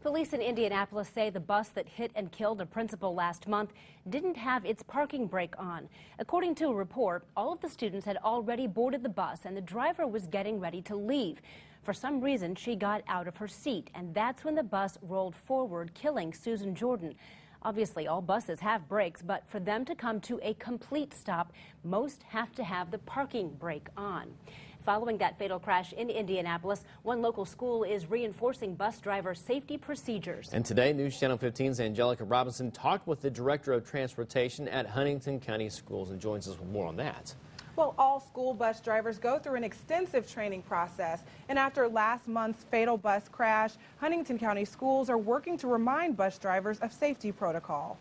Police in Indianapolis say the bus that hit and killed a principal last month didn't have its parking brake on. According to a report, all of the students had already boarded the bus and the driver was getting ready to leave. For some reason, she got out of her seat, and that's when the bus rolled forward, killing Susan Jordan. Obviously, all buses have brakes, but for them to come to a complete stop, most have to have the parking brake on. Following that fatal crash in Indianapolis, one local school is reinforcing bus driver safety procedures. And today, Newschannel 15's Angelica Robinson talked with the director of transportation at Huntington County Schools and joins us with more on that. Well, all school bus drivers go through an extensive training process. And after last month's fatal bus crash, Huntington County Schools are working to remind bus drivers of safety protocol.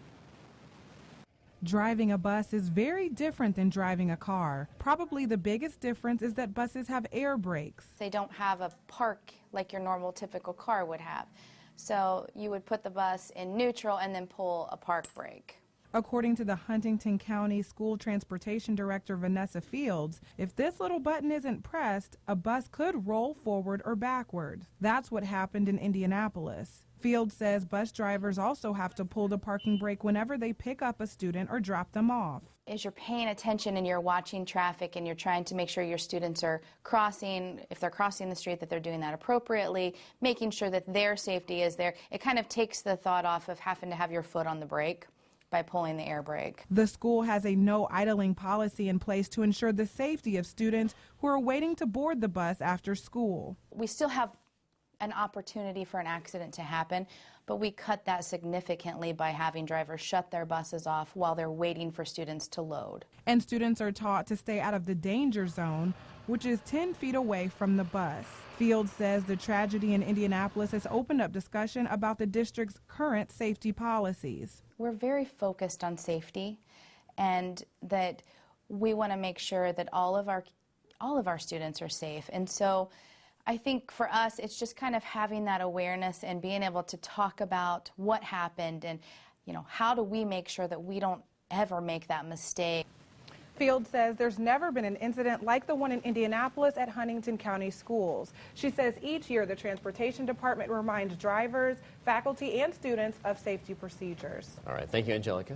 Driving a bus is very different than driving a car. Probably the biggest difference is that buses have air brakes. They don't have a park like your normal typical car would have. So you would put the bus in neutral and then pull a park brake. According to the Huntington County School Transportation Director Vanessa Fields, if this little button isn't pressed, a bus could roll forward or backward. That's what happened in Indianapolis. Fields says bus drivers also have to pull the parking brake whenever they pick up a student or drop them off. As you're paying attention and you're watching traffic and you're trying to make sure your students are crossing, if they're crossing the street, that they're doing that appropriately, making sure that their safety is there, it kind of takes the thought off of having to have your foot on the brake by pulling the air brake. The school has a no idling policy in place to ensure the safety of students who are waiting to board the bus after school. We still have an opportunity for an accident to happen, but we cut that significantly by having drivers shut their buses off while they're waiting for students to load. And students are taught to stay out of the danger zone, which is 10 feet away from the bus. Fields says the tragedy in Indianapolis has opened up discussion about the district's current safety policies. We're very focused on safety, and that we want to make sure that all of our students are safe. And so I think for us, it's just kind of having that awareness and being able to talk about what happened and, how do we make sure that we don't ever make that mistake. Fields says there's never been an incident like the one in Indianapolis at Huntington County Schools. She says each year the Transportation Department reminds drivers, faculty, and students of safety procedures. All right, thank you, Angelica.